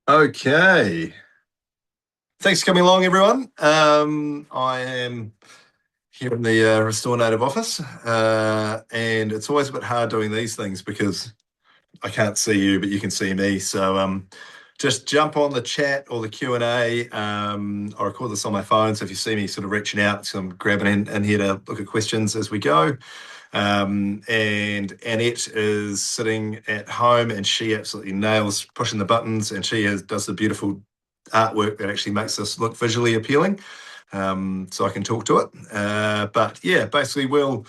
Okay. Thanks for coming along, everyone. I am here in the Restore Native office, and it's always a bit hard doing these things because I can't see you, but you can see me. So just jump on the chat or the Q&A. I record this on my phone, so if you see me sort of reaching out, so I'm grabbing in here to look at questions as we go. And Annette is sitting at home and she absolutely nails pushing the buttons, and does the beautiful artwork that actually makes this look visually appealing. So I can talk to it. But yeah, basically we'll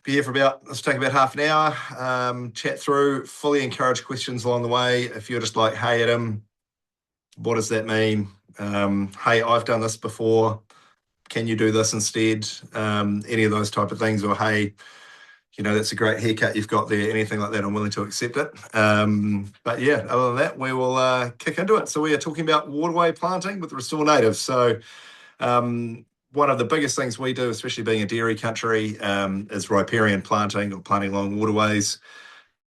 be here for let's take about half an hour, chat through, fully encourage questions along the way. If you're just like, hey, Adam, what does that mean? Hey, I've done this before. Can you do this instead? Any of those type of things, or hey, that's a great haircut you've got there. Anything like that, I'm willing to accept it. But yeah, other than that, we will kick into it. So we are talking about waterway planting with Restore Native. So one of the biggest things we do, especially being a dairy country, is riparian planting or planting along waterways.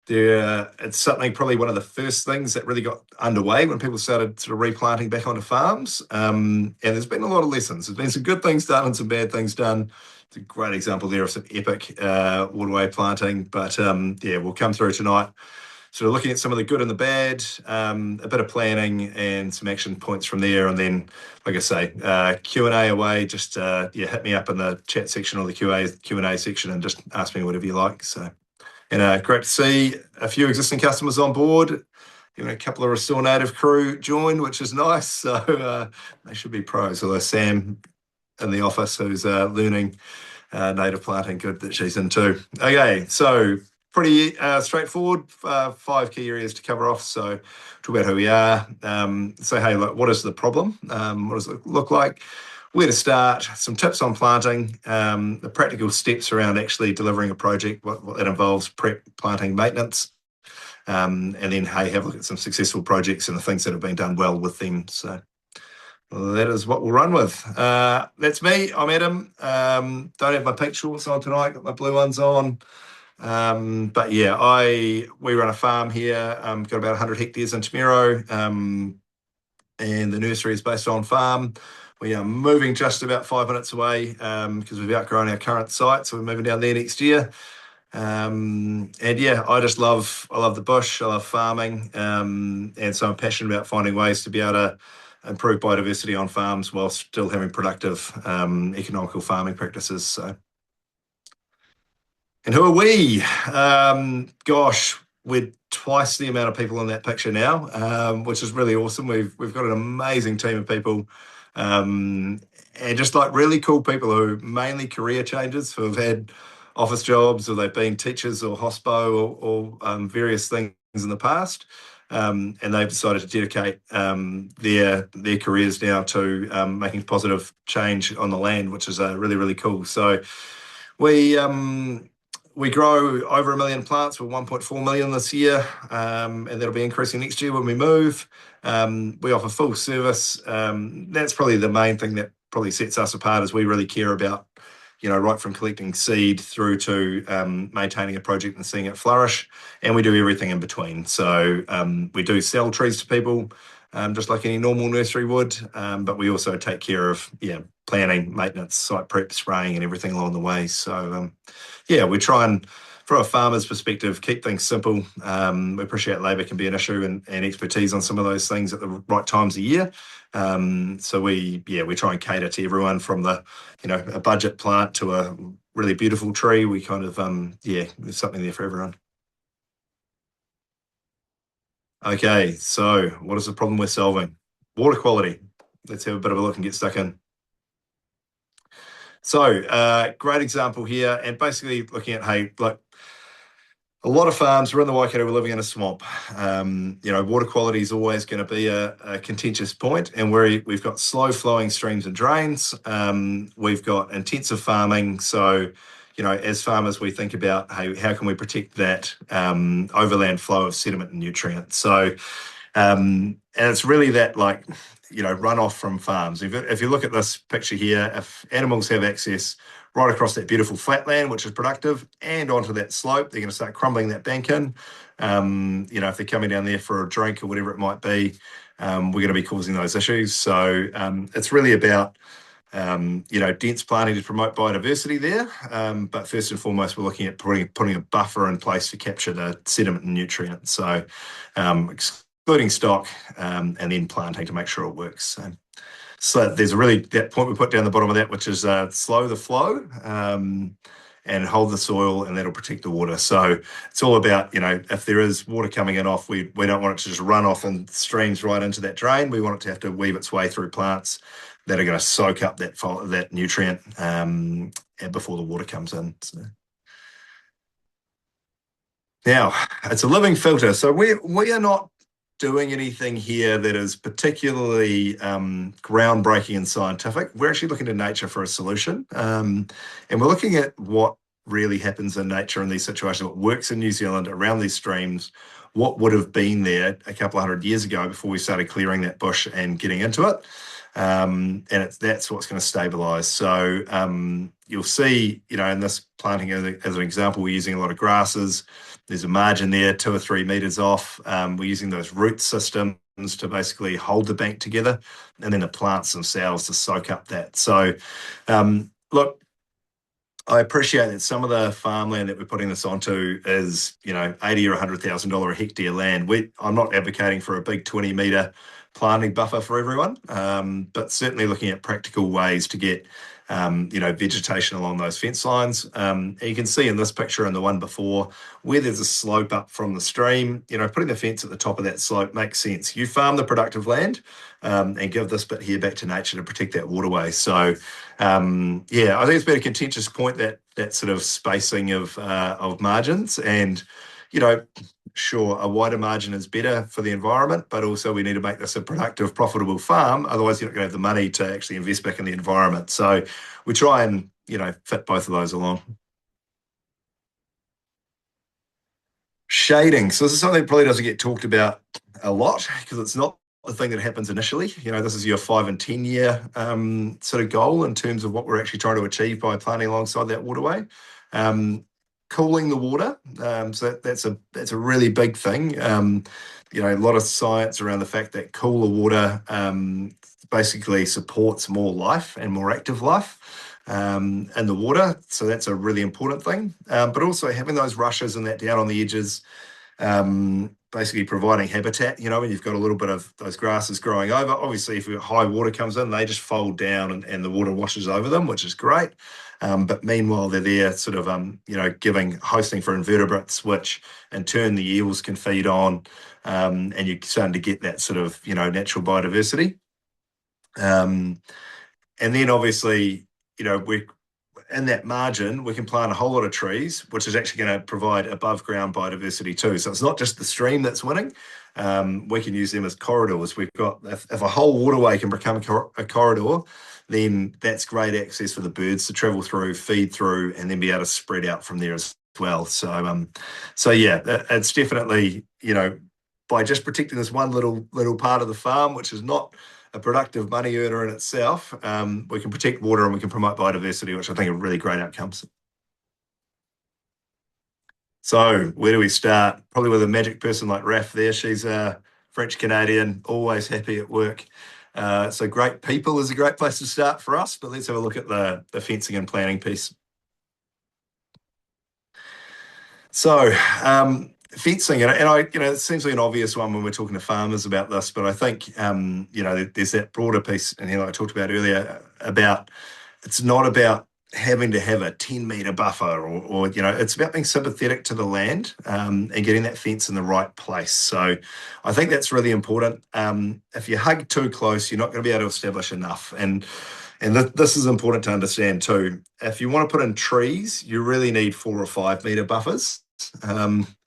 It's something probably one of the first things that really got underway when people started sort of replanting back onto farms. And there's been a lot of lessons. There's been some good things done and some bad things done. It's a great example there of some epic waterway planting. But yeah, we'll come through tonight, sort of looking at some of the good and the bad, a bit of planning and some action points from there. And then, like I say, Q&A away, just hit me up in the chat section or the Q&A section and just ask me whatever you like. So. And great to see a few existing customers on board. Even a couple of Restore Native crew joined, which is nice. So they should be pros. Although Sam in the office, who's learning native planting, good that she's in too. Okay, so pretty straightforward. 5 key areas to cover off. So talk about who we are. Say, hey, look, what is the problem? What does it look like? Where to start, some tips on planting, the practical steps around actually delivering a project, what that involves, prep, planting, maintenance, and then, hey, have a look at some successful projects and the things that have been done well with them. So that is what we'll run with. That's me. I'm Adam. Don't have my pink shorts on tonight, got my blue ones on. But yeah, we run a farm here, got about 100 hectares in Temiro, and the nursery is based on farm. We are moving just about 5 minutes away because we've outgrown our current site, so we're moving down there next year. And yeah, I love the bush, I love farming, and so I'm passionate about finding ways to be able to improve biodiversity on farms while still having productive, economical farming practices. So, and who are we? Gosh, we're twice the amount of people in that picture now, which is really awesome. We've got an amazing team of people, and just like really cool people who mainly career changers who have had office jobs or they've been teachers or hospo or various things in the past, and they've decided to dedicate their careers now to making positive change on the land, which is really cool. So we grow over 1 million plants. We're 1.4 million this year, and that'll be increasing next year when we move. We offer full service. That's probably the main thing that probably sets us apart, is we really care about, right from collecting seed through to maintaining a project and seeing it flourish. And we do everything in between. So we do sell trees to people, just like any normal nursery would, but we also take care of planning, maintenance, site prep, spraying, and everything along the way. So yeah, we try and, from a farmer's perspective, keep things simple. We appreciate labour can be an issue and expertise on some of those things at the right times of year. So we try and cater to everyone from a budget plant to a really beautiful tree. We kind of, there's something there for everyone. Okay, so what is the problem we're solving? Water quality. Let's have a bit of a look and get stuck in. So, great example here, and basically looking at, hey, like a lot of farms, we're in the Waikato, we're living in a swamp. Water quality is always going to be a contentious point, and we've got slow flowing streams and drains. We've got intensive farming, so as farmers, we think about, hey, how can we protect that overland flow of sediment and nutrients? So, and it's really that runoff from farms. If you look at this picture here, if animals have access right across that beautiful flatland, which is productive, and onto that slope, they're going to start crumbling that bank in. If they're coming down there for a drink or whatever it might be, we're going to be causing those issues. So it's really about dense planting to promote biodiversity there. But first and foremost, we're looking at putting a buffer in place to capture the sediment and nutrients. So excluding stock and then planting to make sure it works. So there's that point we put down the bottom of that, which is slow the flow and hold the soil, and that'll protect the water. So it's all about, if there is water coming in off, we don't want it to just run off and streams right into that drain. We want it to have to weave its way through plants that are going to soak up that nutrient before the water comes in. So. Now, it's a living filter. So we are not doing anything here that is particularly groundbreaking and scientific. We're actually looking to nature for a solution. And we're looking at what really happens in nature in these situations, what works in New Zealand around these streams, what would have been there a couple of hundred years ago before we started clearing that bush and getting into it. And that's what's going to stabilise. So you'll see, in this planting as an example, we're using a lot of grasses. There's a margin there, 2 or 3 meters off. We're using those root systems to basically hold the bank together, and then the plants themselves to soak up that. So, look, I appreciate that some of the farmland that we're putting this onto is, $80,000 or $100,000 a hectare land. I'm not advocating for a big 20-meter planting buffer for everyone, but certainly looking at practical ways to get vegetation along those fence lines. And you can see in this picture and the one before where there's a slope up from the stream, putting the fence at the top of that slope makes sense. You farm the productive land and give this bit here back to nature to protect that waterway. So, I think it's been a contentious point, that sort of spacing of margins, and, sure, a wider margin is better for the environment, but also we need to make this a productive, profitable farm. Otherwise, you're not going to have the money to actually invest back in the environment. So we try and, fit both of those along. Shading. So this is something that probably doesn't get talked about a lot because it's not the thing that happens initially. This is your 5 and 10 year sort of goal in terms of what we're actually trying to achieve by planting alongside that waterway. Cooling the water, so that's a really big thing. A lot of science around the fact that cooler water basically supports more life and more active life in the water. So that's a really important thing. But also having those rushes and that down on the edges, basically providing habitat, when you've got a little bit of those grasses growing over. Obviously, if high water comes in, they just fold down and the water washes over them, which is great. But meanwhile, they're there sort of, hosting for invertebrates, which in turn the eels can feed on, and you're starting to get that sort of, natural biodiversity. And then obviously, we're in that margin, we can plant a whole lot of trees, which is actually going to provide above ground biodiversity too. So it's not just the stream that's winning. We can use them as corridors. We've got, if a whole waterway can become a corridor, then that's great access for the birds to travel through, feed through, and then be able to spread out from there as well. So, it's definitely, by just protecting this one little part of the farm, which is not a productive money earner in itself, we can protect water and we can promote biodiversity, which I think are really great outcomes. So where do we start? Probably with a magic person like Raf there. She's a French Canadian, always happy at work. So great people is a great place to start for us, but let's have a look at the fencing and planning piece. So fencing, and it seems like an obvious one when we're talking to farmers about this, but I think, there's that broader piece, and I talked about earlier about it's not about having to have a 10-meter buffer or it's about being sympathetic to the land and getting that fence in the right place. So I think that's really important. If you hug too close, you're not going to be able to establish enough. And this is important to understand too. If you want to put in trees, you really need 4 or 5 meter buffers.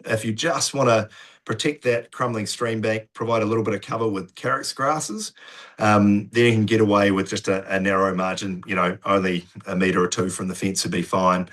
If you just want to protect that crumbling stream bank, provide a little bit of cover with carex grasses, then you can get away with just a narrow margin, only 1 meter or 2 from the fence would be fine.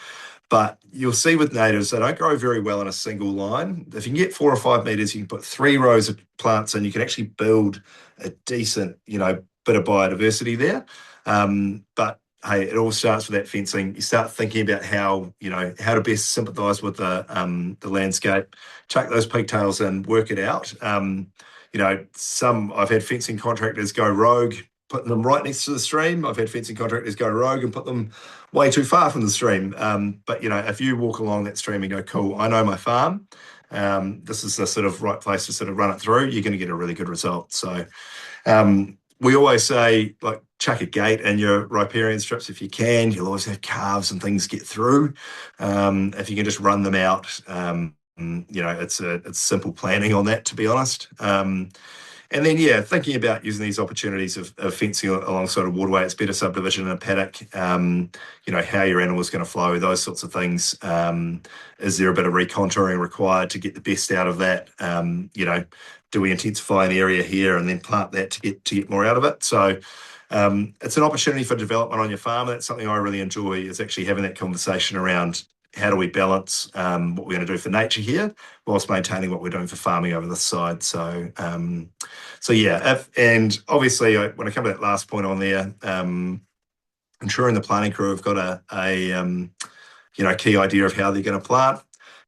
But you'll see with natives, they don't grow very well in a single line. If you can get 4 or 5 meters, you can put 3 rows of plants in, you can actually build a decent, bit of biodiversity there. But hey, it all starts with that fencing. You start thinking about how, how to best sympathise with the landscape, chuck those pigtails in, work it out. I've had fencing contractors go rogue, putting them right next to the stream. I've had fencing contractors go rogue and put them way too far from the stream. But if you walk along that stream and go, cool, I know my farm. This is the sort of right place to sort of run it through. You're going to get a really good result. So we always say, like, chuck a gate in your riparian strips if you can. You'll always have calves and things get through. If you can just run them out, it's simple planning on that, to be honest. And then, thinking about using these opportunities of fencing alongside a waterway, it's better subdivision in a paddock, how your animal's going to flow, those sorts of things. Is there a bit of recontouring required to get the best out of that? Do we intensify an area here and then plant that to get more out of it? So it's an opportunity for development on your farm. That's something I really enjoy, is actually having that conversation around how do we balance what we're going to do for nature here whilst maintaining what we're doing for farming over this side. So and obviously when I come to that last point on there, ensuring the planting crew have got a key idea of how they're going to plant,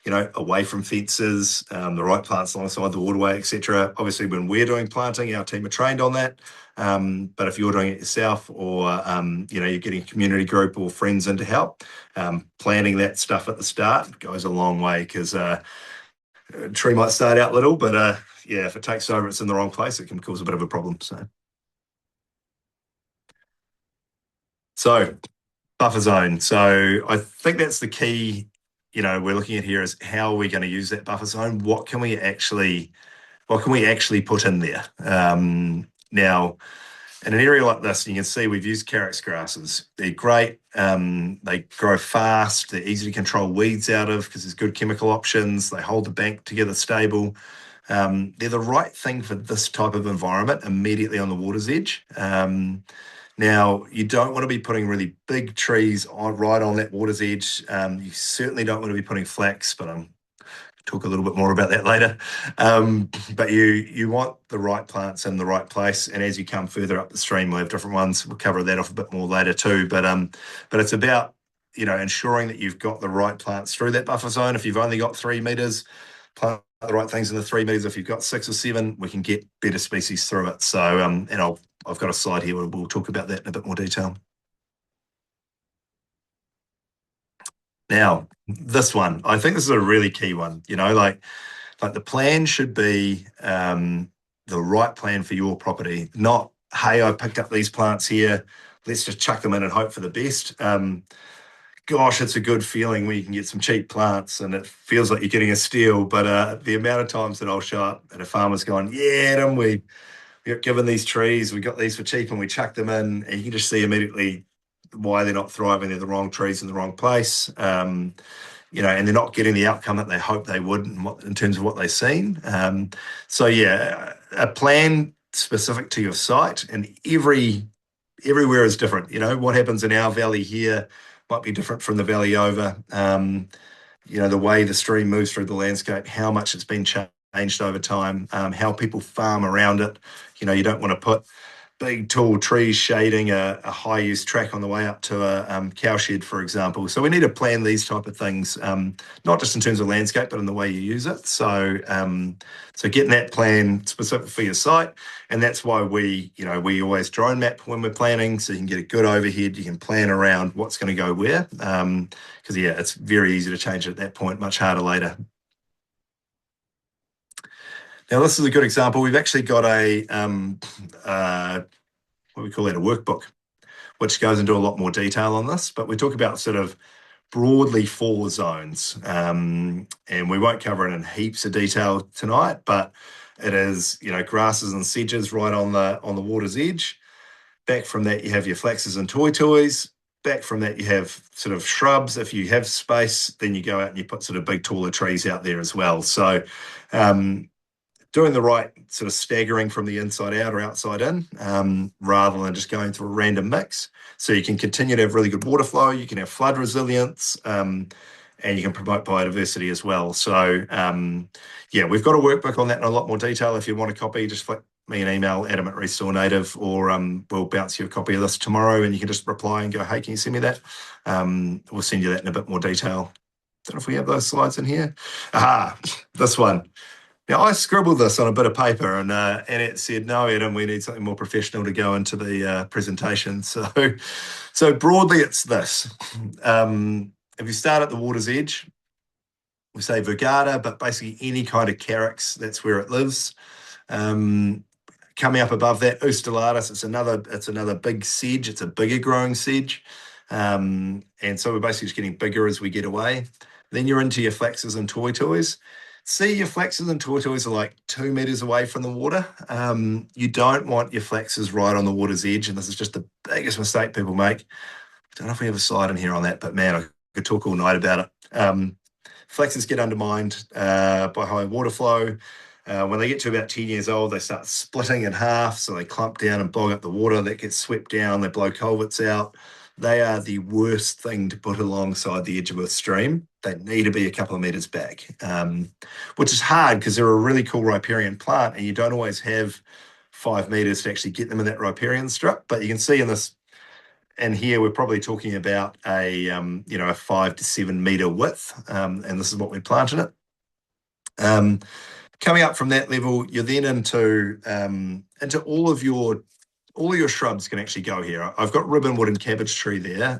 away from fences, the right plants alongside the waterway, etc. Obviously, when we're doing planting, our team are trained on that. But if you're doing it yourself, or you're getting a community group or friends in to help, planning that stuff at the start goes a long way, because a tree might start out little, but if it takes over, it's in the wrong place, it can cause a bit of a problem. So buffer zone. So I think that's the key. We're looking at here is, how are we going to use that buffer zone? What can we actually put in there? Now, in an area like this, you can see we've used carrots grasses. They're great. They grow fast. They're easy to control weeds out of because there's good chemical options. They hold the bank together stable. They're the right thing for this type of environment immediately on the water's edge. Now, you don't want to be putting really big trees right on that water's edge. You certainly don't want to be putting flax, but I'll talk a little bit more about that later. But you want the right plants in the right place, and as you come further up the stream, we'll have different ones. We'll cover that off a bit more later too. But it's about ensuring that you've got the right plants through that buffer zone. If you've only got 3 meters, plant the right things in the 3 meters. If you've got 6 or 7, we can get better species through it. So and I've got a slide here where we'll talk about that in a bit more detail. Now, this one, I think this is a really key one. Like the plan should be the right plan for your property, not, hey, I picked up these plants here, let's just chuck them in and hope for the best. Gosh, it's a good feeling when you can get some cheap plants and it feels like you're getting a steal. But the amount of times that I'll show up and a farmer's going, yeah, Adam, we got given these trees, we got these for cheap and we chucked them in, and you can just see immediately why they're not thriving. They're the wrong trees in the wrong place, and they're not getting the outcome that they hope they would in terms of what they've seen. A plan specific to your site, and everywhere is different. What happens in our valley here might be different from the valley over. The way the stream moves through the landscape, how much it's been changed over time, how people farm around it. You don't want to put big tall trees shading a high use track on the way up to a cow shed, for example. So we need to plan these type of things, not just in terms of landscape, but in the way you use it. So getting that plan specific for your site, and that's why we always drone map when we're planning, so you can get a good overhead. You can plan around what's going to go where, because it's very easy to change it at that point, much harder later. Now, this is a good example. We've actually got what we call it, a workbook, which goes into a lot more detail on this, but we talk about sort of broadly 4 zones. And we won't cover it in heaps of detail tonight, but it is, grasses and sedges right on the water's edge. Back from that, you have your flaxes and toys. Back from that, you have sort of shrubs. If you have space, then you go out and you put sort of big, taller trees out there as well. So doing the right sort of staggering from the inside out or outside in, rather than just going through a random mix. So you can continue to have really good water flow, you can have flood resilience, and you can promote biodiversity as well. So we've got a workbook on that in a lot more detail. If you want a copy, just me an email, Adam at Restore Native, or we'll bounce you a copy of this tomorrow and you can just reply and go, hey, can you send me that? We'll send you that in a bit more detail. Don't know if we have those slides in here. Aha, this one. Now, I scribbled this on a bit of paper and it said, no, Adam, we need something more professional to go into the presentation. So broadly, it's this. If you start at the water's edge, we say Vergata, but basically any kind of carex, that's where it lives. Coming up above that, Ustulatus, it's another big sedge. It's a bigger growing sedge. And so we're basically just getting bigger as we get away. Then you're into your flaxes and toys. See, your flaxes and toys are like 2 meters away from the water. You don't want your flaxes right on the water's edge, and this is just the biggest mistake people make. I don't know if we have a slide in here on that, but man, I could talk all night about it. Flaxes get undermined by high water flow. When they get to about 10 years old, they start splitting in half, so they clump down and bog up the water. That gets swept down, they blow culverts out. They are the worst thing to put alongside the edge of a stream. They need to be a couple of meters back, which is hard because they're a really cool riparian plant and you don't always have 5 meters to actually get them in that riparian strip. But you can see in this, and here we're probably talking about a 5 to 7 meter width, and this is what we plant in it. Coming up from that level, you're then into all of your shrubs can actually go here. I've got ribbonwood and cabbage tree there.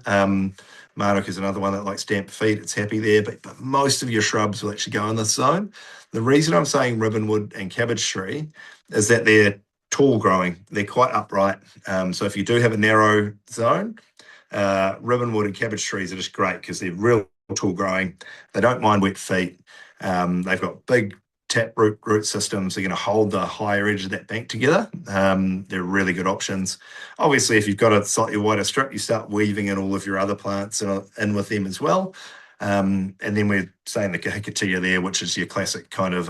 Marduk is another one that likes damp feet. It's happy there, but most of your shrubs will actually go in this zone. The reason I'm saying ribbonwood and cabbage tree is that they're tall growing. They're quite upright. So if you do have a narrow zone, ribbonwood and cabbage trees are just great because they're real tall growing. They don't mind wet feet. They've got big taproot root systems. They're going to hold the higher edge of that bank together. They're really good options. Obviously, if you've got a slightly wider strip, you start weaving in all of your other plants in with them as well. And then we're saying the Kahikatea there, which is your classic kind of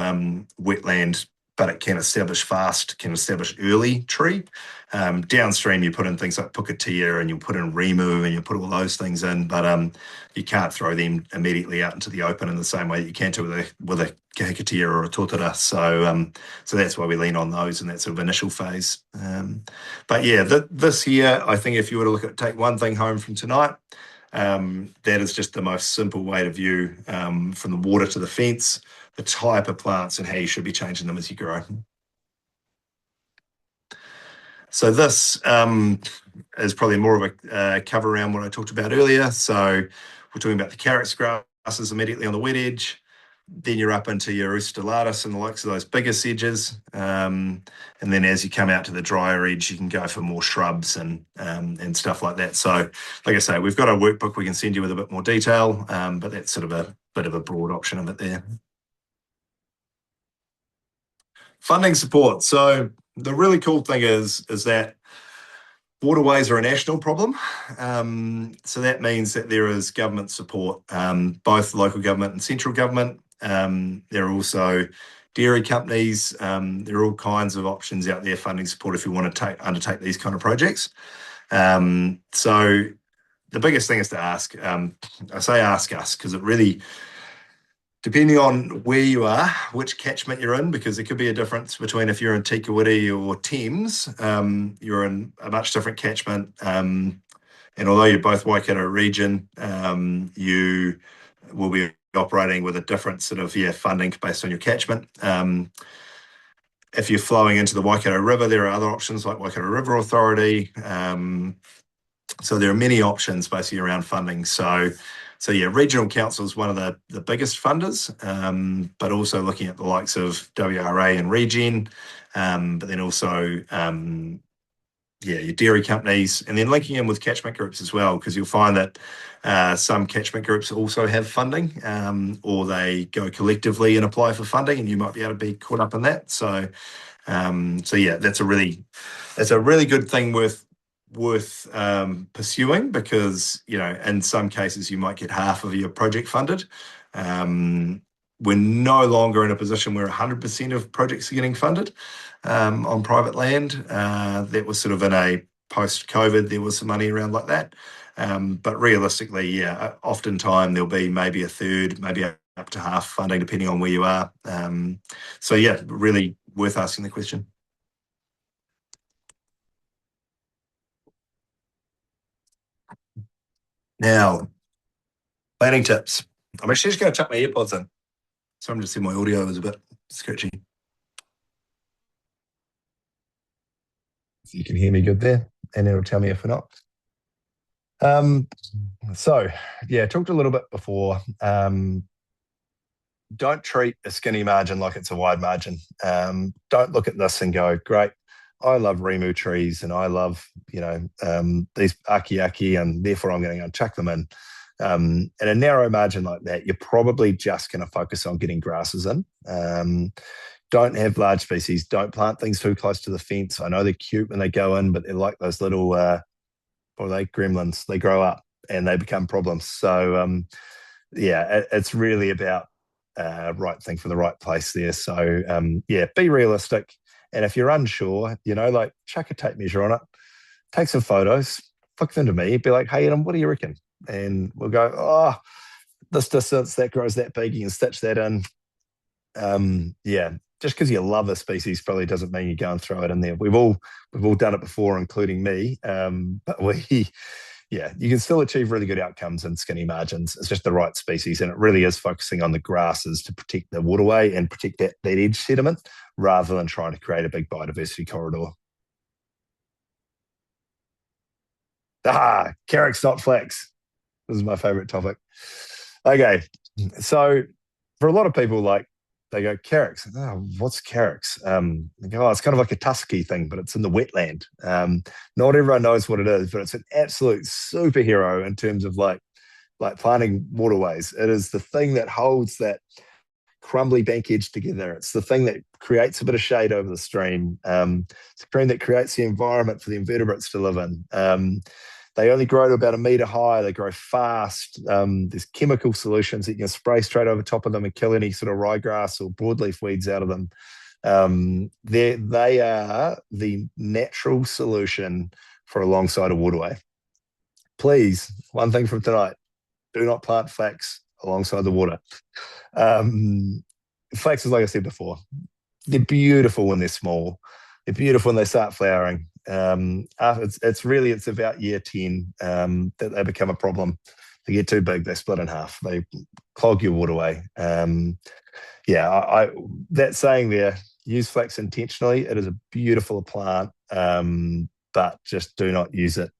wetland, but it can establish fast, can establish early tree. Downstream, you put in things like Pukatea and you put in Remu and you put all those things in, but you can't throw them immediately out into the open in the same way that you can with a Kahikatea or a Totara. So that's why we lean on those in that sort of initial phase. But yeah, this here, I think if you were to take one thing home from tonight, that is just the most simple way to view from the water to the fence, the type of plants and how you should be changing them as you grow. So this is probably more of a cover around what I talked about earlier. So we're talking about the carex grasses immediately on the wet edge. Then you're up into your Ustulatus and the likes of those bigger sedges. And then as you come out to the drier edge, you can go for more shrubs and stuff like that. So like I say, we've got a workbook we can send you with a bit more detail, but that's sort of a bit of a broad option of it there. Funding support. So the really cool thing is that waterways are a national problem. So that means that there is government support, both local government and central government. There are also dairy companies. There are all kinds of options out there, funding support if you want to undertake these kind of projects. So the biggest thing is to ask. I say ask us because it really, depending on where you are, which catchment you're in, because there could be a difference between if you're in Tikawiti or Thames, you're in a much different catchment. And although you're both Waikato region, you will be operating with a different sort of funding based on your catchment. If you're flowing into the Waikato River, there are other options like Waikato River Authority. So there are many options basically around funding. So yeah, regional council is one of the biggest funders, but also looking at the likes of WRA and Regen, but then also your dairy companies, and then linking in with catchment groups as well, because you'll find that some catchment groups also have funding, or they go collectively and apply for funding, and you might be able to be caught up in that. So yeah, that's a really good thing worth pursuing, because in some cases you might get half of your project funded. We're no longer in a position where 100% of projects are getting funded on private land. That was sort of in a post-COVID, there was some money around like that. But realistically, yeah, oftentimes there'll be maybe a third, maybe up to half funding, depending on where you are. So yeah, really worth asking the question. Now, planting tips. I'm actually just going to chuck my AirPods in. So I'm just seeing my audio is a bit sketchy. So you can hear me good there, and it'll tell me if we're not. So yeah, talked a little bit before. Don't treat a skinny margin like it's a wide margin. Don't look at this and go, great, I love Rimu trees and I love, these aki, and therefore I'm going to go and chuck them in. In a narrow margin like that, you're probably just going to focus on getting grasses in. Don't have large species. Don't plant things too close to the fence. I know they're cute when they go in, but they're like those little, or they gremlins. They grow up and they become problems. So yeah, it's really about right thing for the right place there. So yeah, be realistic. And if you're unsure, like chuck a tape measure on it, take some photos, flick them to me, be like, hey, Adam, what do you reckon? And we'll go, oh, this distance, that grows that big, you can stitch that in. Yeah, just because you love a species probably doesn't mean you go and throw it in there. We've all done it before, including me. But yeah, you can still achieve really good outcomes in skinny margins. It's just the right species, and it really is focusing on the grasses to protect the waterway and protect that edge sediment rather than trying to create a big biodiversity corridor. Carrots, not flax. This is my favorite topic. Okay, so for a lot of people, like they go carrots. Oh, what's carrots? They go, oh, it's kind of like a tusky thing, but it's in the wetland. Not everyone knows what it is, but it's an absolute superhero in terms of like planting waterways. It is the thing that holds that crumbly bank edge together. It's the thing that creates a bit of shade over the stream. It's the stream that creates the environment for the invertebrates to live in. They only grow to about a metre high. They grow fast. There's chemical solutions that you can spray straight over top of them and kill any sort of ryegrass or broadleaf weeds out of them. They are the natural solution for alongside a waterway. Please, one thing from tonight, do not plant flax alongside the water. Flax is, like I said before, they're beautiful when they're small. They're beautiful when they start flowering. It's about year 10 that they become a problem. They get too big, they split in half. They clog your waterway. Yeah, that saying there, use flax intentionally. It is a beautiful plant, but just do not use it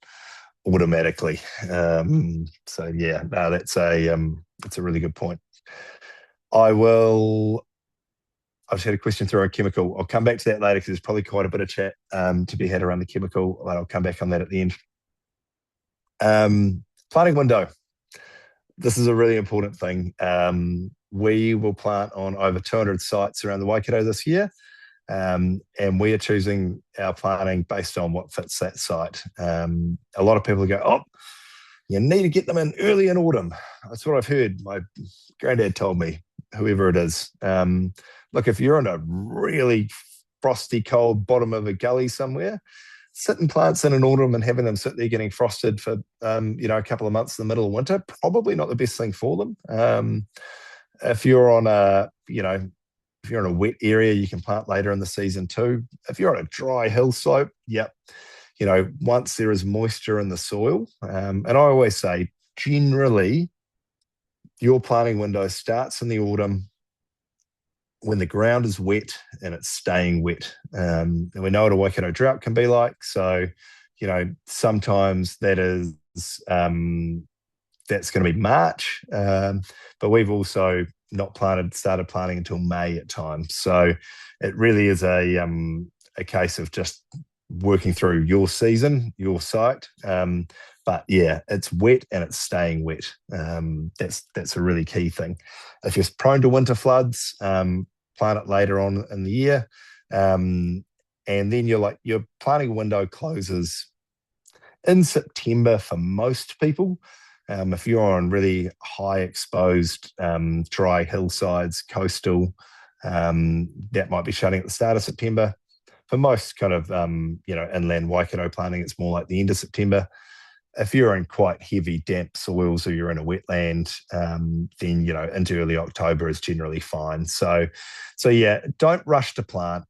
automatically. So yeah, no, that's a really good point. I've just had a question through on chemical. I'll come back to that later because there's probably quite a bit of chat to be had around the chemical, but I'll come back on that at the end. Planting window. This is a really important thing. We will plant on over 200 sites around the Waikato this year, and we are choosing our planting based on what fits that site. A lot of people go, oh, you need to get them in early in autumn. That's what I've heard. My granddad told me, whoever it is. Look, if you're in a really frosty, cold bottom of a gully somewhere, sitting plants in autumn and having them sit there getting frosted for a couple of months in the middle of winter, probably not the best thing for them. If you're on if you're in a wet area, you can plant later in the season too. If you're on a dry hill slope, yep. Once there is moisture in the soil, and I always say, generally, your planting window starts in the autumn when the ground is wet and it's staying wet. And we know what a Waikato drought can be like. So, sometimes that's going to be March. But we've also not started planting until May at times. So it really is a case of just working through your season, your site. But yeah, it's wet and it's staying wet. That's a really key thing. If you're prone to winter floods, plant it later on in the year. And then your planting window closes in September for most people. If you're on really high exposed, dry hillsides, coastal, that might be shutting at the start of September. For most kind of, inland Waikato planting, it's more like the end of September. If you're in quite heavy, damp soils or you're in a wetland, then, into early October is generally fine. So yeah, don't rush to plant.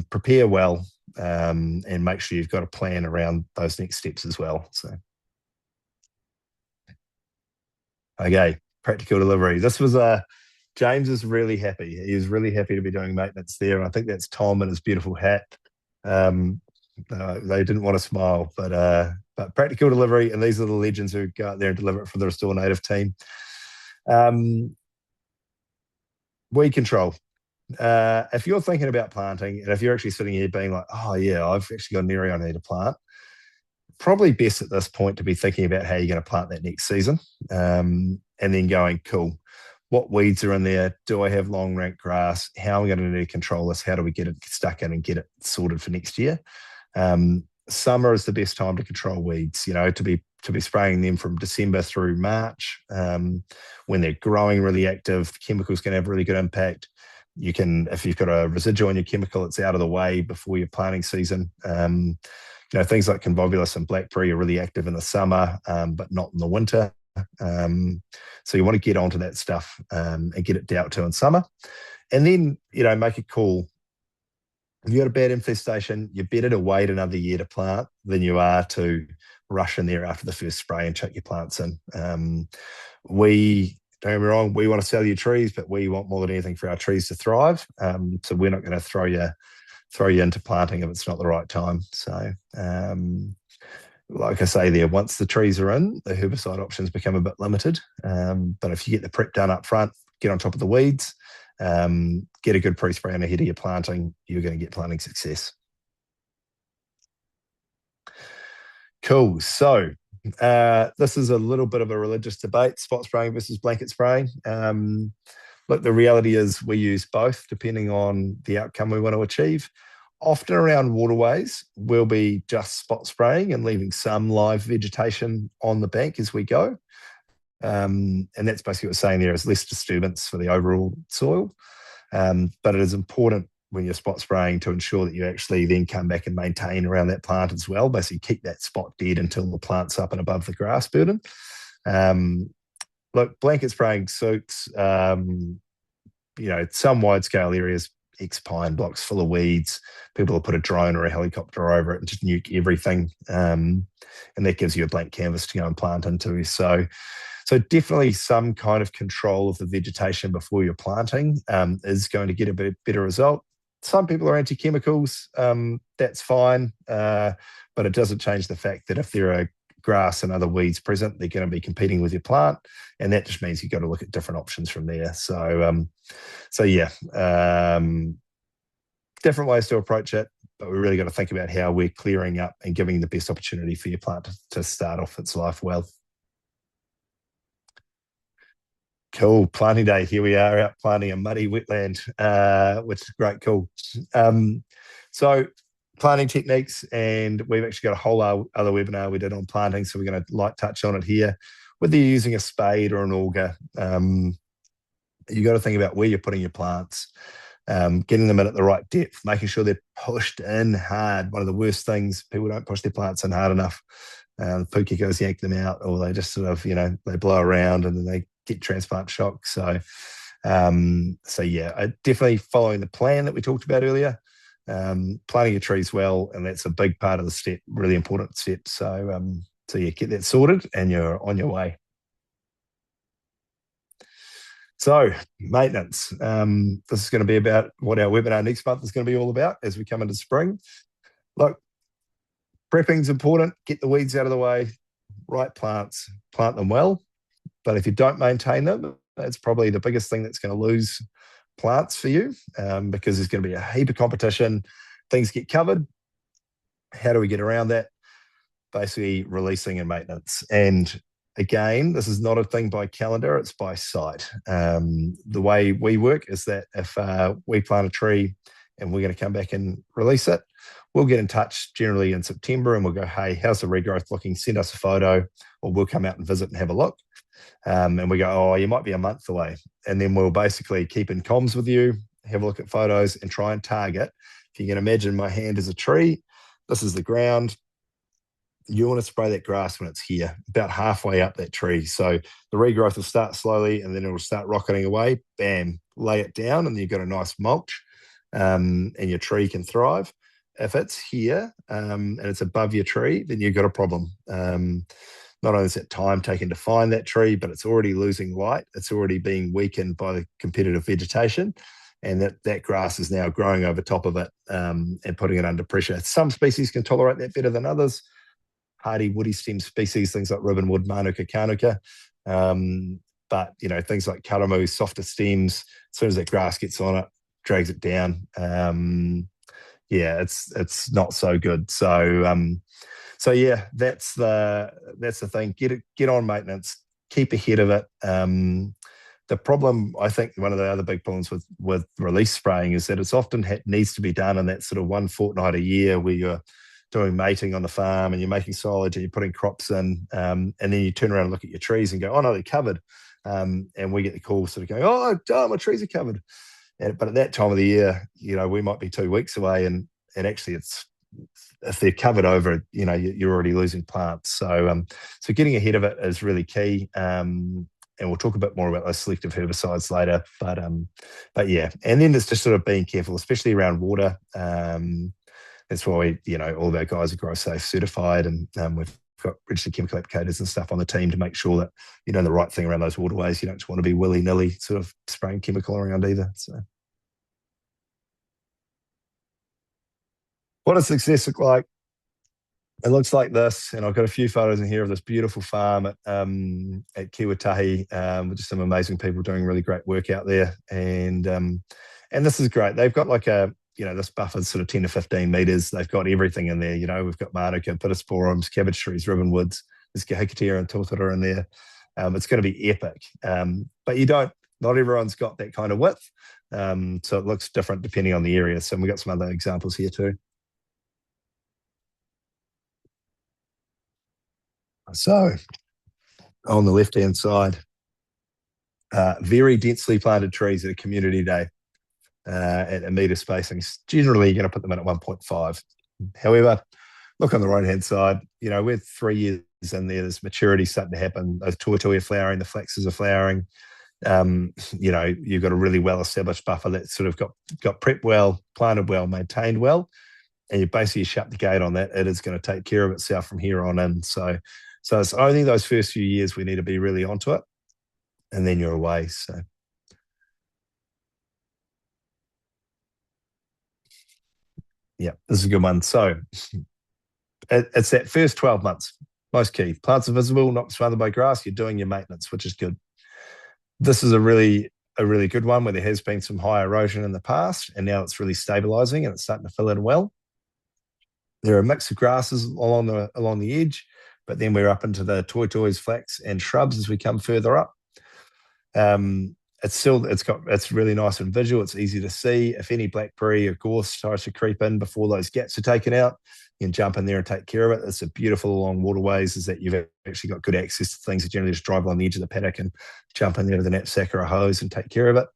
Prepare well, and make sure you've got a plan around those next steps as well. So. Okay, practical delivery. This was James is really happy. He is really happy to be doing maintenance there. And I think that's Tom and his beautiful hat. Um, they didn't want to smile, but practical delivery, and these are the legends who go out there and deliver it for the Restore Native team. Um, weed control. If you're thinking about planting, and if you're actually sitting here being like, oh yeah, I've actually got an area I need to plant, probably best at this point to be thinking about how you're going to plant that next season, and then going, cool, what weeds are in there? Do I have long rank grass? How am I going to need to control this? How do we get it stuck in and get it sorted for next year? Summer is the best time to control weeds. To be spraying them from December through March, when they're growing really active. Chemicals can have really good impact. You can, if you've got a residual on your chemical, it's out of the way before your planting season. Things like convolvulus and blackberry are really active in the summer, but not in the winter. So you want to get onto that stuff and get it dealt to in summer, and then make a call. If you've got a bad infestation, you're better to wait another year to plant than you are to rush in there after the first spray and chuck your plants in. We Don't get me wrong, we want to sell you trees, but we want more than anything for our trees to thrive. So we're not going to throw you into planting if it's not the right time. So like I say there, once the trees are in, the herbicide options become a bit limited. But if you get the prep done up front, get on top of the weeds, get a good pre-spray in ahead of your planting, you're going to get planting success. Cool. So this is a little bit of a religious debate, spot spraying versus blanket spraying. Look, the reality is we use both depending on the outcome we want to achieve. Often around waterways, we'll be just spot spraying and leaving some live vegetation on the bank as we go. And that's basically what we're saying there is less disturbance for the overall soil. But it is important when you're spot spraying to ensure that you actually then come back and maintain around that plant as well. Basically keep that spot dead until the plant's up and above the grass burden. Look, blanket spraying suits, some wide scale areas, ex-pine blocks full of weeds. People will put a drone or a helicopter over it and just nuke everything. And that gives you a blank canvas to go and plant into. So definitely some kind of control of the vegetation before you're planting is going to get a bit better result. Some people are anti-chemicals. That's fine. But it doesn't change the fact that if there are grass and other weeds present, they're going to be competing with your plant. And that just means you've got to look at different options from there. Different ways to approach it, but we really got to think about how we're clearing up and giving the best opportunity for your plant to start off its life well. Cool. Planting day. Here we are out planting a muddy wetland, which is great. Cool. So planting techniques, and we've actually got a whole other webinar we did on planting, so we're going to light touch on it here. Whether you're using a spade or an auger, you got to think about where you're putting your plants, getting them in at the right depth, making sure they're pushed in hard. One of the worst things, people don't push their plants in hard enough. The poo kickers yank them out, or they just sort of, they blow around and then they get transplant shock. So definitely following the plan that we talked about earlier, planting your trees well, and that's a big part of the step, really important step. So get that sorted and you're on your way. So maintenance. This is going to be about what our webinar next month is going to be all about as we come into spring. Look, prepping is important. Get the weeds out of the way. Right plants, plant them well. But if you don't maintain them, that's probably the biggest thing that's going to lose plants for you, because there's going to be a heap of competition. Things get covered. How do we get around that? Basically, releasing and maintenance. And again, this is not a thing by calendar, it's by site. The way we work is that if we plant a tree and we're going to come back and release it, we'll get in touch generally in September and we'll go, hey, how's the regrowth looking? Send us a photo, or we'll come out and visit and have a look. And we go, oh, you might be a month away. And then we'll basically keep in comms with you, have a look at photos and try and target. If you can imagine my hand as a tree, this is the ground. You want to spray that grass when it's here, about halfway up that tree. So the regrowth will start slowly and then it will start rocketing away. Bam, lay it down and then you've got a nice mulch, and your tree can thrive. If it's here and it's above your tree, then you've got a problem. not only is that time taken to find that tree, but it's already losing light. It's already being weakened by the competitive vegetation. And that grass is now growing over top of it and putting it under pressure. Some species can tolerate that better than others. Hardy woody stem species, things like ribbonwood, manuka, kanuka. But, things like karamu, softer stems, as soon as that grass gets on it, drags it down. Yeah, it's not so good. So yeah, that's the thing. Get on maintenance, keep ahead of it. The problem, I think, one of the other big problems with release spraying is that it's often needs to be done in that sort of one fortnight a year where you're doing mating on the farm and you're making silage and you're putting crops in, and then you turn around and look at your trees and go, oh no, they're covered. And we get the call sort of going, oh, darn, my trees are covered. But at that time of the year, we might be 2 weeks away, and actually if they're covered over, you're already losing plants. So getting ahead of it is really key. And we'll talk a bit more about those selective herbicides later. But yeah, and then it's just sort of being careful, especially around water. That's why all of our guys are GrowSafe certified, and we've got registered chemical applicators and stuff on the team to make sure that you're doing the right thing around those waterways. You don't just want to be willy-nilly sort of spraying chemical around either. So, what does success look like? It looks like this, and I've got a few photos in here of this beautiful farm at Kiwatahi, with just some amazing people doing really great work out there. And this is great. They've got like this buffer's sort of 10 to 15 metres. They've got everything in there. We've got manuka, pittosporums, cabbage trees, ribbonwoods. There's Hikatea and Totara in there. It's going to be epic. But not everyone's got that kind of width. So it looks different depending on the area. So we've got some other examples here too. So on the left-hand side, very densely planted trees at a community day at a metre spacings. Generally, you're going to put them in at 1.5. However, look on the right-hand side, we're 3 years in there. There's maturity starting to happen. Those tuatui are flowering, the flaxes are flowering. You've got a really well-established buffer that's sort of got prepped well, planted well, maintained well, and you basically shut the gate on that. It is going to take care of itself from here on in. So it's only those first few years we need to be really onto it, and then you're away. So yeah, this is a good one. So it's that first 12 months, most key. Plants are visible, not surrounded by grass. You're doing your maintenance, which is good. This is a really good one where there has been some high erosion in the past, and now it's really stabilizing and it's starting to fill in well. There are a mix of grasses along the edge, but then we're up into the toitois, flax, and shrubs as we come further up. It's really nice and visual. It's easy to see. If any blackberry or gorse tries to creep in before those gaps are taken out, you can jump in there and take care of it. It's a beautiful along waterways is that you've actually got good access to things that generally just drive along the edge of the paddock and jump in there with a knapsack or a hose and take care of it.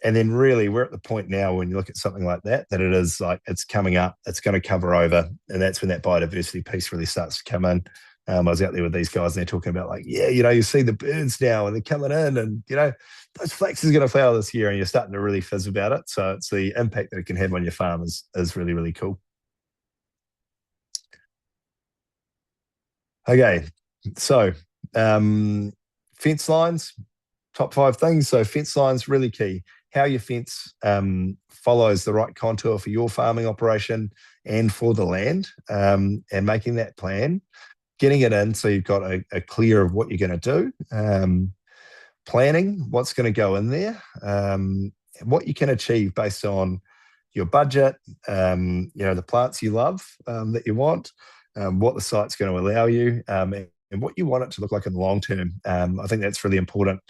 And then really we're at the point now when you look at something like that it is like it's coming up, it's going to cover over, and that's when that biodiversity piece really starts to come in. I was out there with these guys and they're talking about like, yeah, you see the birds now and they're coming in and, those flax is going to flower this year, and you're starting to really fizz about it. So it's the impact that it can have on your farm is really, really cool. Okay, so fence lines, top 5 things. So fence lines, really key. How your fence follows the right contour for your farming operation and for the land, and making that plan, getting it in so you've got a clear of what you're going to do, planning what's going to go in there, what you can achieve based on your budget, the plants you love that you want, what the site's going to allow you, and what you want it to look like in the long term. I think that's really important.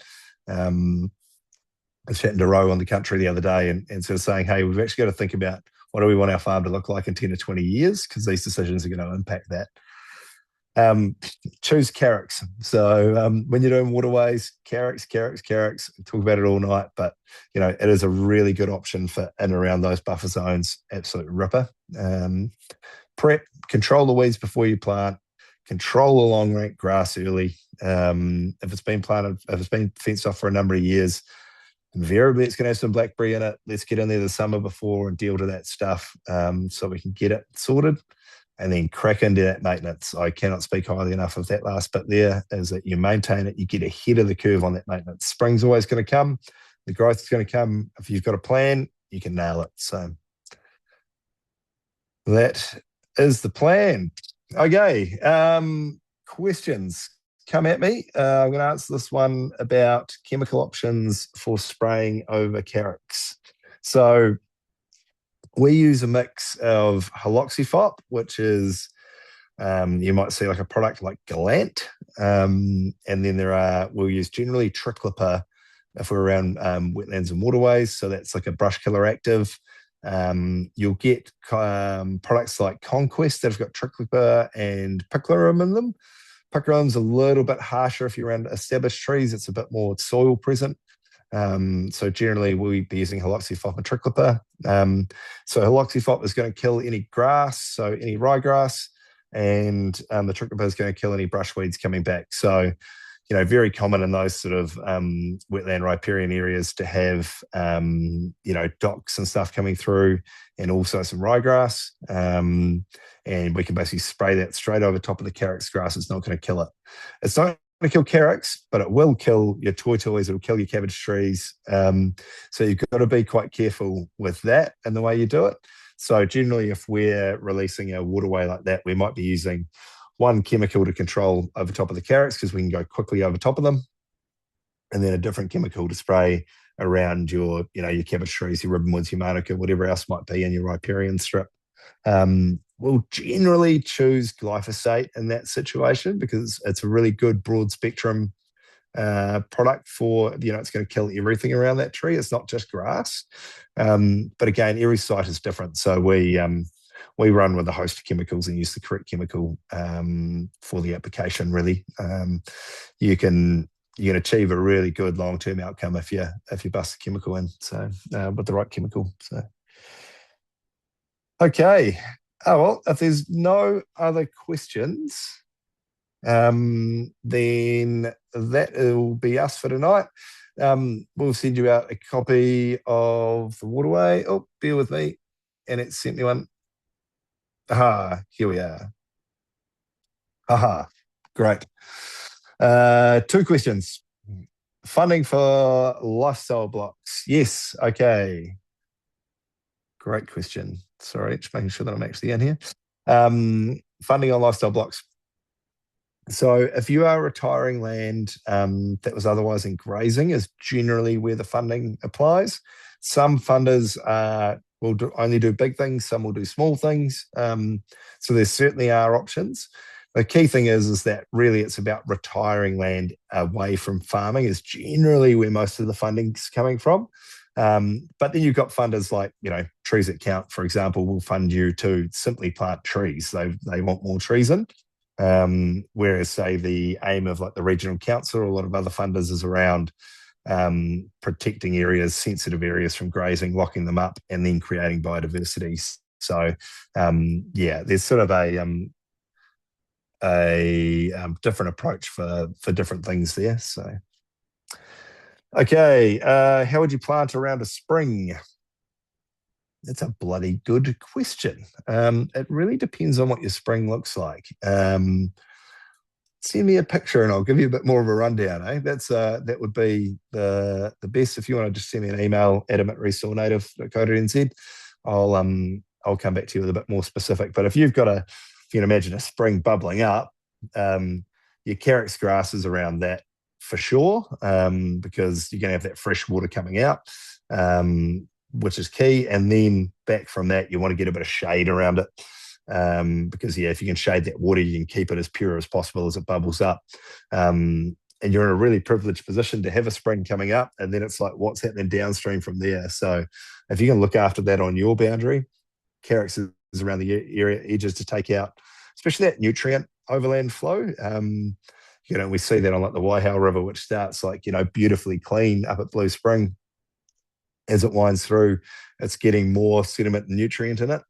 I was chatting to Ro on the country the other day and sort of saying, hey, we've actually got to think about what do we want our farm to look like in 10 to 20 years, because these decisions are going to impact that. Choose carracks. So when you're doing waterways, carracks, talk about it all night, but it is a really good option for in and around those buffer zones. Absolute ripper. Prep, control the weeds before you plant, control the long rank grass early. If it's been fenced off for a number of years, invariably it's going to have some blackberry in it. Let's get in there the summer before and deal to that stuff, so we can get it sorted. and then crack into that maintenance. I cannot speak highly enough of that last bit there, is that you maintain it, you get ahead of the curve on that maintenance. Spring's always going to come, the growth is going to come. If you've got a plan, you can nail it. So that is the plan. Okay, questions come at me. I'm going to answer this one about chemical options for spraying over carrocks. So we use a mix of haloxyphop, which is you might see like a product like Galant, and then we'll use generally tricloper if we're around wetlands and waterways. So that's like a brush killer active. You'll get products like Conquest that have got tricloper and picloram in them. Picloram's a little bit harsher if you're around established trees. It's a bit more soil present. So generally we'll be using haloxyphop and tricloper. So haloxyphop is going to kill any grass, so any ryegrass, and the tricloper is going to kill any brush weeds coming back. So, very common in those sort of wetland riparian areas to have, docks and stuff coming through, and also some ryegrass. And we can basically spray that straight over top of the carrots grass. It's not going to kill it. It's not going to kill carrots, but it will kill your toys. It'll kill your cabbage trees. So you've got to be quite careful with that and the way you do it. So generally, if we're releasing a waterway like that, we might be using one chemical to control over top of the carrots because we can go quickly over top of them, and then a different chemical to spray around your cabbage trees, your ribbonwoods, your manuka, whatever else might be in your riparian strip. We'll generally choose glyphosate in that situation because it's a really good broad spectrum product for, it's going to kill everything around that tree. It's not just grass. But again, every site is different. So we run with a host of chemicals and use the correct chemical for the application, really. You can achieve a really good long-term outcome if you bust the chemical in, so with the right chemical. So okay. Oh, well, if there's no other questions, then that will be us for tonight. We'll send you out a copy of the Waterway. Oh, bear with me. And it sent me one. Aha, here we are. Aha, great. 2 questions. Funding for lifestyle blocks. Yes, okay. Great question. Sorry, just making sure that I'm actually in here. Funding on lifestyle blocks. So if you are retiring land that was otherwise in grazing is generally where the funding applies. Some funders will only do big things, some will do small things. So there certainly are options. The key thing is that really it's about retiring land away from farming is generally where most of the funding's coming from. But then you've got funders like, Trees That Count, for example, will fund you to simply plant trees. They want more trees in. Whereas, say, the aim of like the regional council or a lot of other funders is around protecting areas, sensitive areas from grazing, locking them up, and then creating biodiversity. So, there's sort of a different approach for different things there. So, okay, how would you plant around a spring? That's a bloody good question. It really depends on what your spring looks like. Send me a picture and I'll give you a bit more of a rundown. That would be the best. If you want to just send me an email, adam@restorenative.co.nz, I'll come back to you with a bit more specific. But if you can imagine a spring bubbling up, your carrots grass is around that for sure, because you're going to have that fresh water coming out. Which is key. And then back from that, you want to get a bit of shade around it. Because if you can shade that water, you can keep it as pure as possible as it bubbles up. And you're in a really privileged position to have a spring coming up. And then it's like, what's happening downstream from there? So if you can look after that on your boundary, carrots is around the area edges to take out, especially that nutrient overland flow. We see that on like the Waihau River, which starts like, beautifully clean up at Blue Spring. As it winds through, it's getting more sediment and nutrient in it.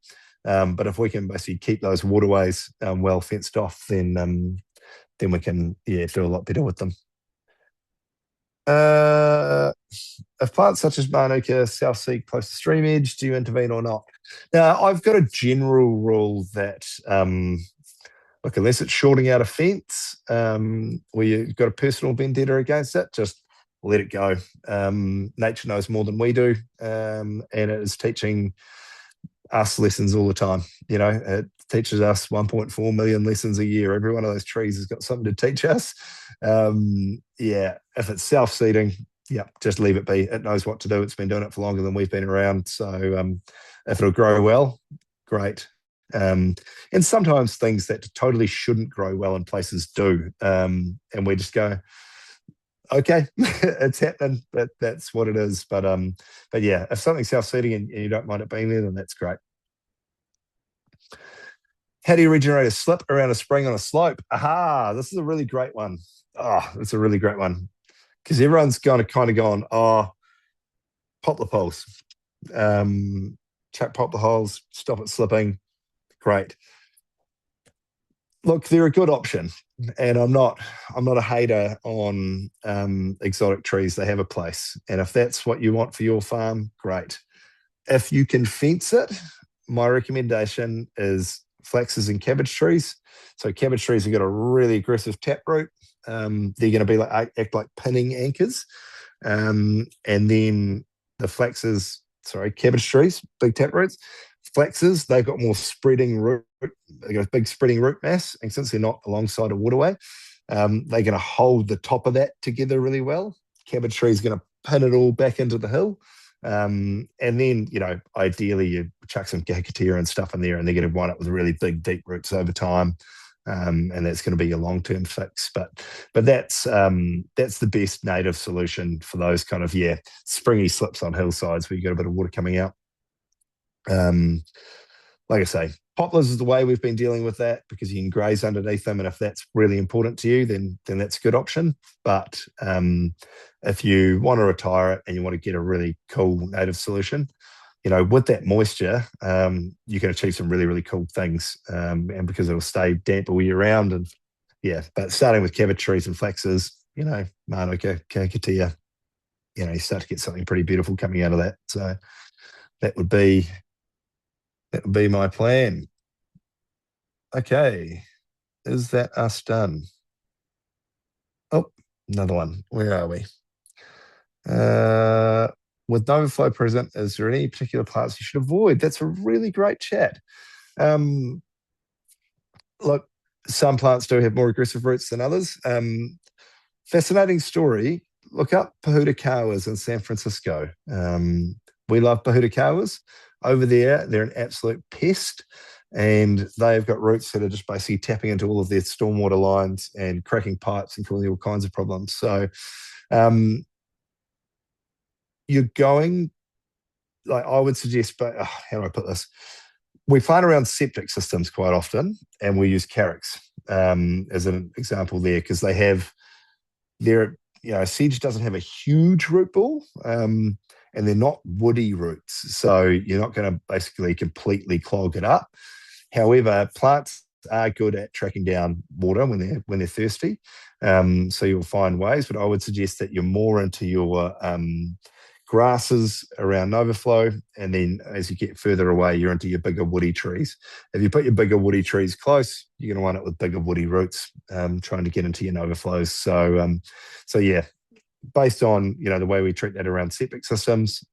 But if we can basically keep those waterways well fenced off, then we can do a lot better with them. Uh, if plants such as Manuka self-seed close to stream edge, do you intervene or not? Now, I've got a general rule that look, unless it's shorting out a fence, where you've got a personal vendetta against it, just let it go. Nature knows more than we do, and it is teaching us lessons all the time. It teaches us 1.4 million lessons a year. Every one of those trees has got something to teach us. Yeah, if it's self-seeding, yeah, just leave it be. It knows what to do. It's been doing it for longer than we've been around. So if it'll grow well, great. And sometimes things that totally shouldn't grow well in places do. And we just go, okay, it's happening. That's what it is. But yeah, if something's self-seeding and you don't mind it being there, then that's great. How do you regenerate a slip around a spring on a slope? Aha, this is a really great one. Oh, it's a really great one. Because everyone's going to kind of gone, oh, pop the poles. Chuck pop the holes, stop it slipping. Great. Look, they're a good option. And I'm not a hater on exotic trees. They have a place. And if that's what you want for your farm, great. If you can fence it, my recommendation is flaxes and cabbage trees. So cabbage trees have got a really aggressive taproot. They're going to be like act like pinning anchors. And then the flaxes, sorry, cabbage trees, big taproots. Flaxes, they've got more spreading root. They've got a big spreading root mass, and since they're not alongside a waterway, they're going to hold the top of that together really well. Cabbage tree is going to pin it all back into the hill. And then, ideally you chuck some Gagatia and stuff in there, and they're going to wind up with really big, deep roots over time. And that's going to be your long-term fix. But that's the best native solution for those kind of, springy slips on hillsides where you got a bit of water coming out. Like I say, poplars is the way we've been dealing with that because you can graze underneath them, and if that's really important to you, then that's a good option. But if you want to retire it and you want to get a really cool native solution, with that moisture, you can achieve some really, really cool things, and because it'll stay damp all year round. And yeah, but starting with cabbage trees and flaxes, Manuka, Kakatia, you start to get something pretty beautiful coming out of that. So that would be my plan. Okay, is that us done? Oh, another one. Where are we? With no flow present, is there any particular plants you should avoid? That's a really great chat. Um, Look, some plants do have more aggressive roots than others. Fascinating story. Look up Pohutukawas in San Francisco. We love Pohutukawas. Over there, they're an absolute pest, and they've got roots that are just basically tapping into all of their stormwater lines and cracking pipes and causing all kinds of problems. So um, you're going, like I would suggest, but how do I put this? We plant around septic systems quite often, and we use carrocks as an example there because sedge doesn't have a huge root ball, and they're not woody roots, so you're not going to basically completely clog it up. However, plants are good at tracking down water when they're thirsty, so you'll find ways. But I would suggest that you're more into your grasses around Novaflow, and then as you get further away, you're into your bigger woody trees. If you put your bigger woody trees close, you're going to wind up with bigger woody roots trying to get into your Novaflows. So yeah, based on the way we treat that around septic systems,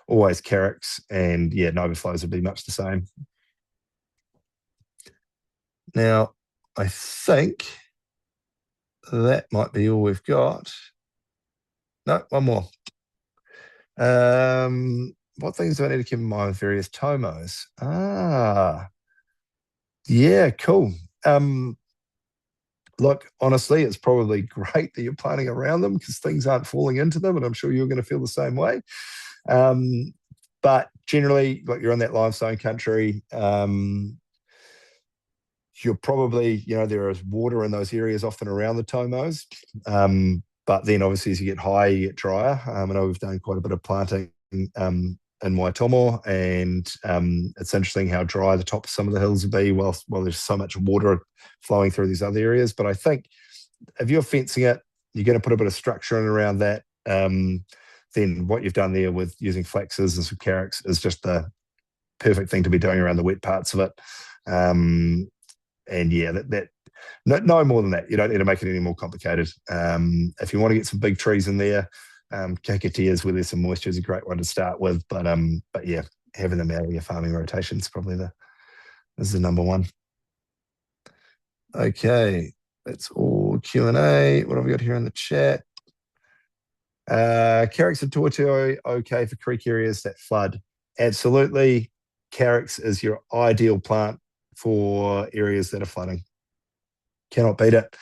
always carrocks, and yeah, Novaflows would be much the same. Now, I think that might be all we've got. No, one more. What things do I need to keep in mind with various tomos? Yeah, cool. Look, honestly, it's probably great that you're planting around them because things aren't falling into them, and I'm sure you're going to feel the same way. But generally, like you're in that limestone country, you're probably, there is water in those areas often around the tomos. But then obviously as you get higher, you get drier. I know we've done quite a bit of planting in Waitomo, and it's interesting how dry the top of some of the hills will be while there's so much water flowing through these other areas. But I think if you're fencing it, you're going to put a bit of structure in around that, then what you've done there with using flaxes and some carrots is just the perfect thing to be doing around the wet parts of it. And yeah, that no more than that. You don't need to make it any more complicated. If you want to get some big trees in there, cacatias where there's some moisture is a great one to start with. But yeah, having them out of your farming rotation is probably is the number one. Okay, that's all Q&A. What have we got here in the chat? Carrots and tortoise okay for creek areas that flood. Absolutely. Carrots is your ideal plant for areas that are flooding. Cannot beat it.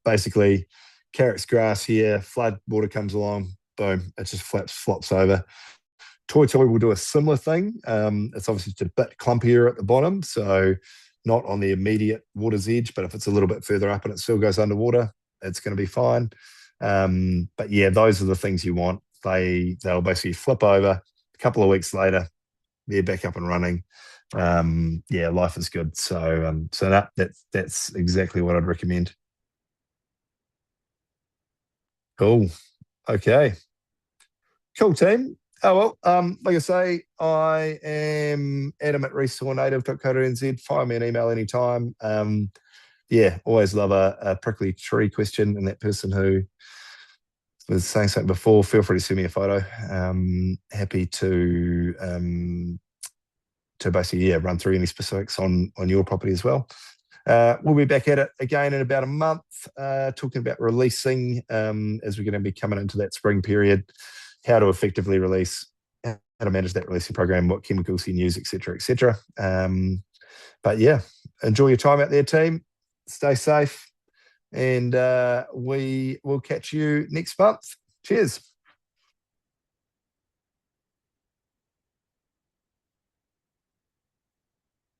Basically, carrots grass here, flood water comes along, boom, it just flops over. Toi will do a similar thing. It's obviously just a bit clumpier at the bottom, so not on the immediate water's edge, but if it's a little bit further up and it still goes underwater, it's going to be fine. But yeah, those are the things you want. They'll basically flip over. A couple of weeks later, they're back up and running. Yeah, life is good. So that's exactly what I'd recommend. Cool. Okay. Cool, team. Oh, well, like I say, I am Adam at restorenative.co.nz. Fire me an email anytime. Yeah, always love a prickly tree question. And that person who was saying something before, feel free to send me a photo. Happy to basically, yeah, run through any specifics on your property as well. We'll be back at it again in about a month, talking about releasing as we're going to be coming into that spring period, how to effectively release, how to manage that releasing program, what chemicals you can use, etc., etc. But yeah, enjoy your time out there, team. Stay safe, and we will catch you next month. Cheers.